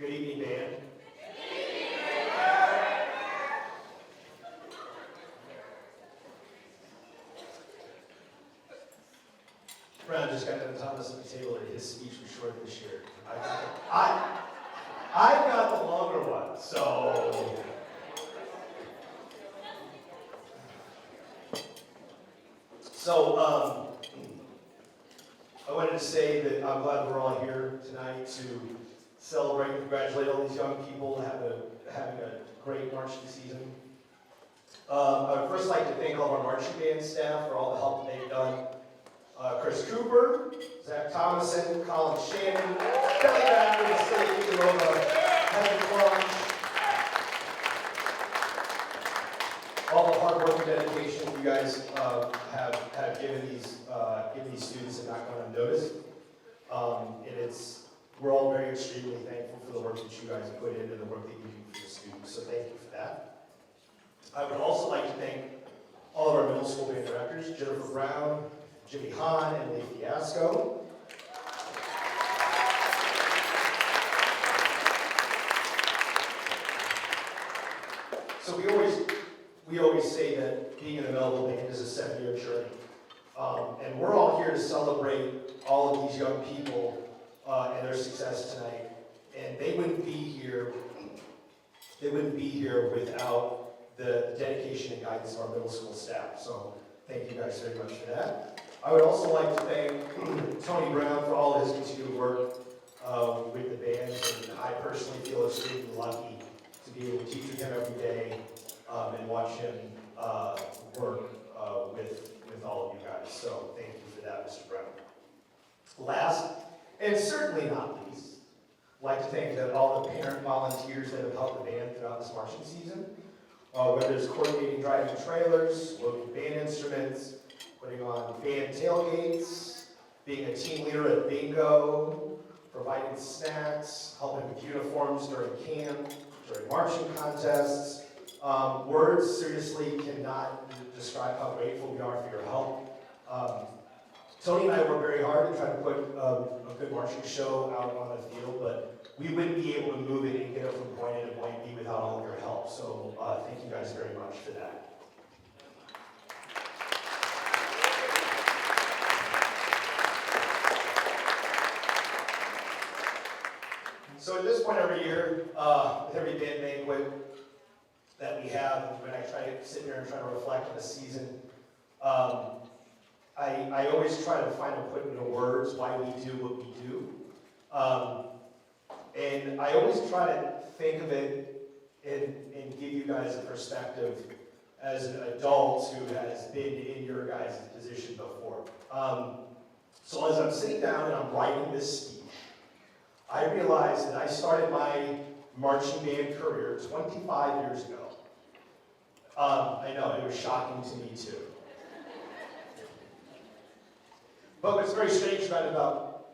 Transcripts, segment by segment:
Good evening, band. Brown just got done telling us at the table that his speech was short this year. I've got the longer one, so. I wanted to say that I'm glad we're all here tonight to celebrate and congratulate all these young people having a great marching season. I would first like to thank all of our marching band staff for all the help that they've done. Chris Cooper, Zach Thomason, Colin Shannon, Kelly Backer, City Figueroa, Heather Clutch. All the hard work and dedication you guys have given these students and not gone unnoticed. We're all very extremely thankful for the work that you guys put in and the work that you do for the students, so thank you for that. I would also like to thank all of our middle school band directors, Jennifer Brown, Jimmy Hahn, and Lee Fiasco. So we always say that being in the Melville band is a 7-year journey. And we're all here to celebrate all of these young people and their success tonight. And they wouldn't be here without the dedication and guidance of our middle school staff. So thank you guys very much for that. I would also like to thank Tony Brown for all his continued work with the band. And I personally feel extremely lucky to be able to teach with him every day and watch him work with all of you guys. So thank you for that, Mr. Brown. Last, and certainly not least, I'd like to thank all the parent volunteers that have helped the band throughout this marching season. Whether it's coordinating driving trailers, loading band instruments, putting on band tailgates, being a team leader at bingo, providing snacks, helping with uniforms during camp, during marching contests. Words seriously cannot describe how grateful we are for your help. Tony and I work very hard to try to put a good marching show out on the field, but we wouldn't be able to move it and get it from point A to point B without all of your help. So thank you guys very much for that. So at this point every year, with every band banquet that we have, when I try to sit here and try to reflect on the season, I always try to find and put into words why we do what we do. And I always try to think of it and give you guys a perspective as an adult who has been in your guys' position before. So as I'm sitting down and I'm writing this speech, I realized that I started my marching band career 25 years ago. I know, it was shocking to me too. But what's very strange about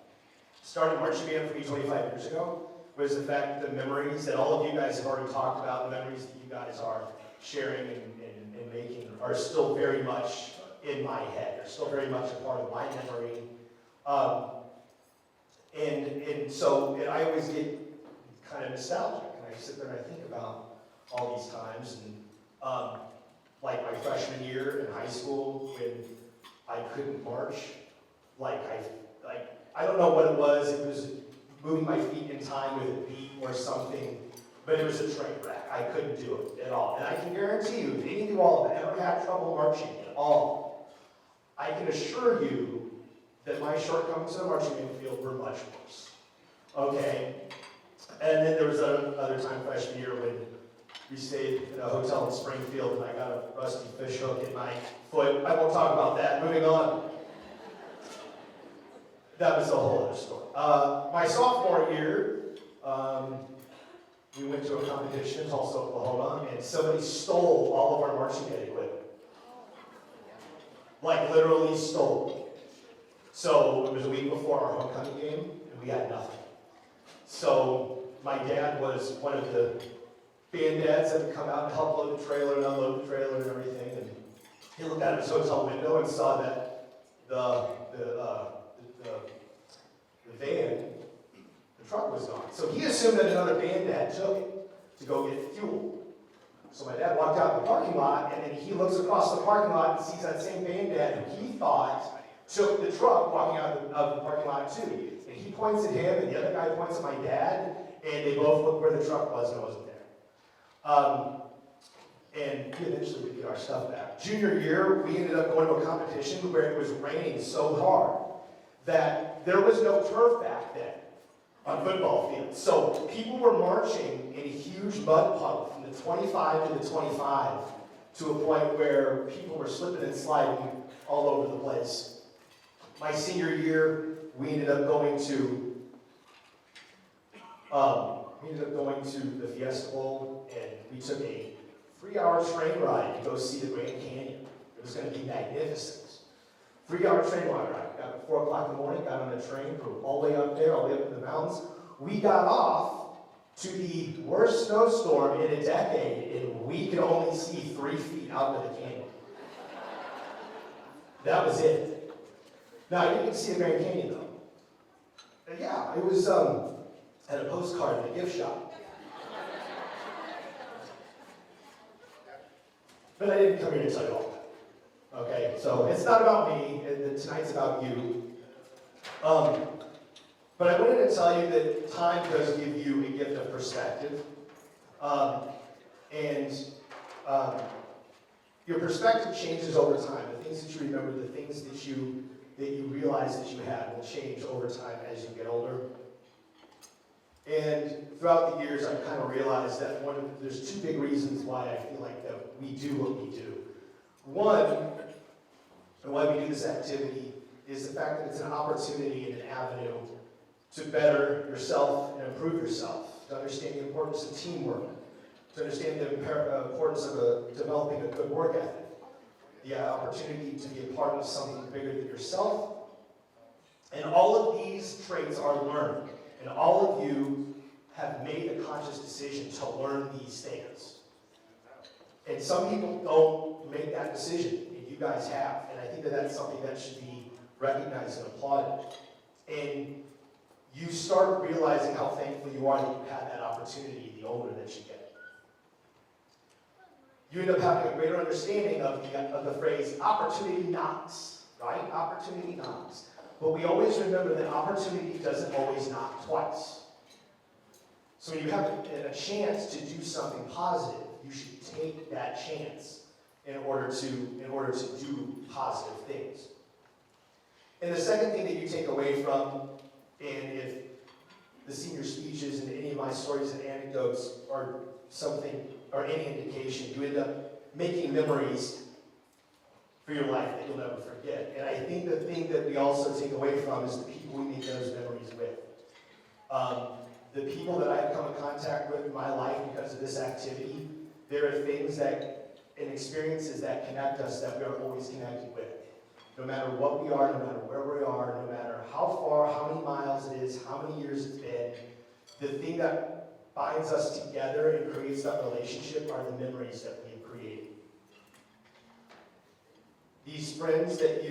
starting marching band for me 25 years ago was the fact that the memories that all of you guys have already talked about, the memories that you guys are sharing and making are still very much in my head. They're still very much a part of my memory. So I always get kind of nostalgic, and I sit there and I think about all these times, and like my freshman year in high school when I couldn't march, I don't know what it was. It was moving my feet in time with a beat or something, but it was a train wreck. I couldn't do it at all, and I can guarantee you, if any of you all have ever had trouble marching at all, I can assure you that my shortcomings in the marching band field were much worse. Okay? And then there was another time freshman year when we stayed in a hotel in Springfield and I got a rusty fish hook in my foot. I won't talk about that. Moving on. That was a whole other story. My sophomore year, we went to a competition in Tulsa, Oklahoma, and somebody stole all of our marching band equipment. Like literally stole. So it was a week before our homecoming game, and we had nothing. So my dad was one of the band dads that would come out and help load the trailer and unload the trailer and everything. And he looked out his hotel window and saw that the van, the truck was gone. So he assumed that another band dad took it to go get fuel. So my dad walked out in the parking lot, and then he looks across the parking lot and sees that same band dad who he thought took the truck walking out of the parking lot too. And he points at him, and the other guy points at my dad, and they both look where the truck was, and it wasn't there. And we eventually would get our stuff back. Junior year, we ended up going to a competition where it was raining so hard that there was no turf back then on football fields. So people were marching in a huge mud puddle from the 25 to the 25 to a point where people were slipping and sliding all over the place. My senior year, we ended up going to the Fiesta Bowl, and we took a 3-hour train ride to go see the Grand Canyon. It was going to be magnificent. 3-hour train ride. Got up at 4 o'clock in the morning, got on a train, drove all the way up there, all the way up in the mountains. We got off to the worst snowstorm in a decade, and we could only see 3 feet out of the canyon. That was it. Now, you can see the Grand Canyon, though. And yeah, it was at a postcard in a gift shop. But I didn't come here to tell you all that. Okay, so it's not about me. Tonight's about you. But I wanted to tell you that time does give you a gift of perspective. Your perspective changes over time. The things that you remember, the things that you realize that you had will change over time as you get older. And throughout the years, I've kind of realized that there's 2 big reasons why I feel like that we do what we do. One, and why we do this activity, is the fact that it's an opportunity and an avenue to better yourself and improve yourself, to understand the importance of teamwork, to understand the importance of developing a good work ethic, the opportunity to be a part of something bigger than yourself. And all of these traits are learned. And all of you have made a conscious decision to learn these things. And some people don't make that decision, and you guys have. And I think that that's something that should be recognized and applauded. And you start realizing how thankful you are that you had that opportunity the older that you get. You end up having a greater understanding of the phrase, opportunity knocks, right? Opportunity knocks. But we always remember that opportunity doesn't always knock twice. So when you have a chance to do something positive, you should take that chance in order to do positive things. And the second thing that you take away from, and if the senior speeches and any of my stories and anecdotes are something or any indication, you end up making memories for your life that you'll never forget. And I think the thing that we also take away from is the people we make those memories with. The people that I have come in contact with in my life because of this activity, there are things and experiences that connect us that we are always connected with. No matter what we are, no matter where we are, no matter how far, how many miles it is, how many years it's been, the thing that binds us together and creates that relationship are the memories that we have created. These friends that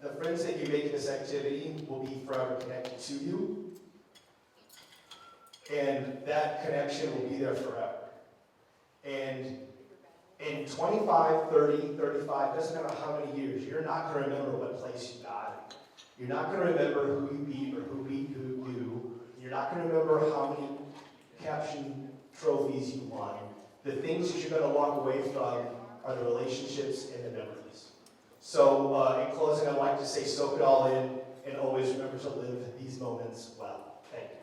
the friends that you make in this activity will be forever connected to you. And that connection will be there forever. And in 25, 30, 35, doesn't matter how many years, you're not going to remember what place you got. You're not going to remember who you beat or who beat you. You're not going to remember how many caption trophies you won. The things that you're going to walk away from are the relationships and the memories. So in closing, I'd like to say soak it all in and always remember to live these moments well. Thank you.